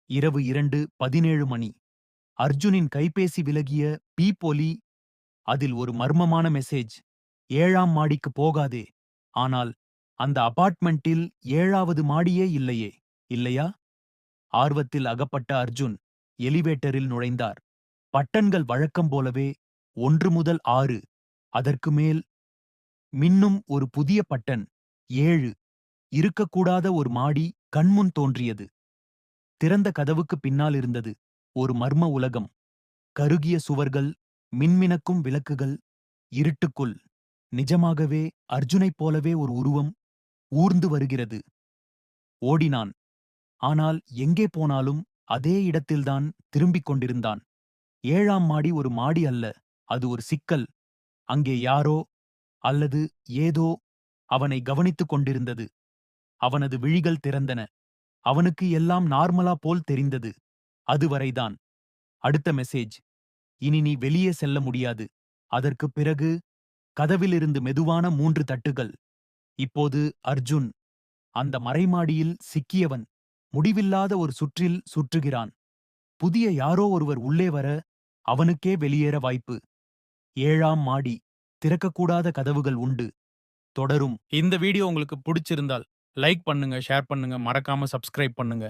இரவு 2:17 மணி. அர்ஜுனின் கைபேசி விலகிய பீப் ஒலி. அதில் ஒரு மர்மமான மெசேஜ். 7ஆம் மாடிக்கு போகாதே. ஆனால் அந்த அபார்ட்மெண்டில் 7வது மாடியே இல்லையே, இல்லையா? ஆர்வத்தில் அகப்பட்ட அர்ஜுன் எலிவேட்டரில் நுழைந்தார். பட்டன்கள் வழக்கம் போலவே 1 முதல் 6. அதற்கு மேல் மின்னும் ஒரு புதிய பட்டன் 7. இருக்கக்கூடாத ஒரு மாடி கண்முன் தோன்றியது. திறந்த கதவுக்கு பின்னால் இருந்தது ஒரு மர்ம உலகம். கருகிய சுவர்கள், மின்மினக்கும் விளக்குகள். இருட்டுக்குள் நிஜமாகவே அர்ஜுனைப் போலவே ஒரு உருவம் ஊர்ந்து வருகிறது. ஓடினான். ஆனால் எங்கே போனாலும் அதே இடத்தில்தான் திரும்பிக் கொண்டிருந்தான். 7ஆம் மாடி ஒரு மாடி அல்ல. அது ஒரு சிக்கல். அங்கே யாரோ அல்லது ஏதோ அவனை கவனித்துக் கொண்டிருந்தது. அவனது விழிகள் திறந்தன. அவனுக்கு எல்லாம் நார்மலா போல் தெரிந்தது. அதுவரைதான். அடுத்த மெசேஜ். இனி நீ வெளியே செல்ல முடியாது. அதற்குப் பிறகு கதவிலிருந்து மெதுவான 3 தட்டுகள். இப்போது அர்ஜுன் அந்த மறைமாடியில் சிக்கியவன். முடிவில்லாத ஒரு சுற்றில் சுற்றுகிறான். புதிய யாரோ ஒருவர் உள்ளே வர, அவனுக்கே வெளியேற வாய்ப்பு. 7ஆம் மாடி. திறக்கக்கூடாத கதவுகள் உண்டு. தொடரும். இந்த வீடியோ உங்களுக்கு புடிச்சிருந்தால் லைக் பண்ணுங்க, ஷேர் பண்ணுங்க, மறக்காம சப்ஸ்கிரைப் பண்ணுங்க.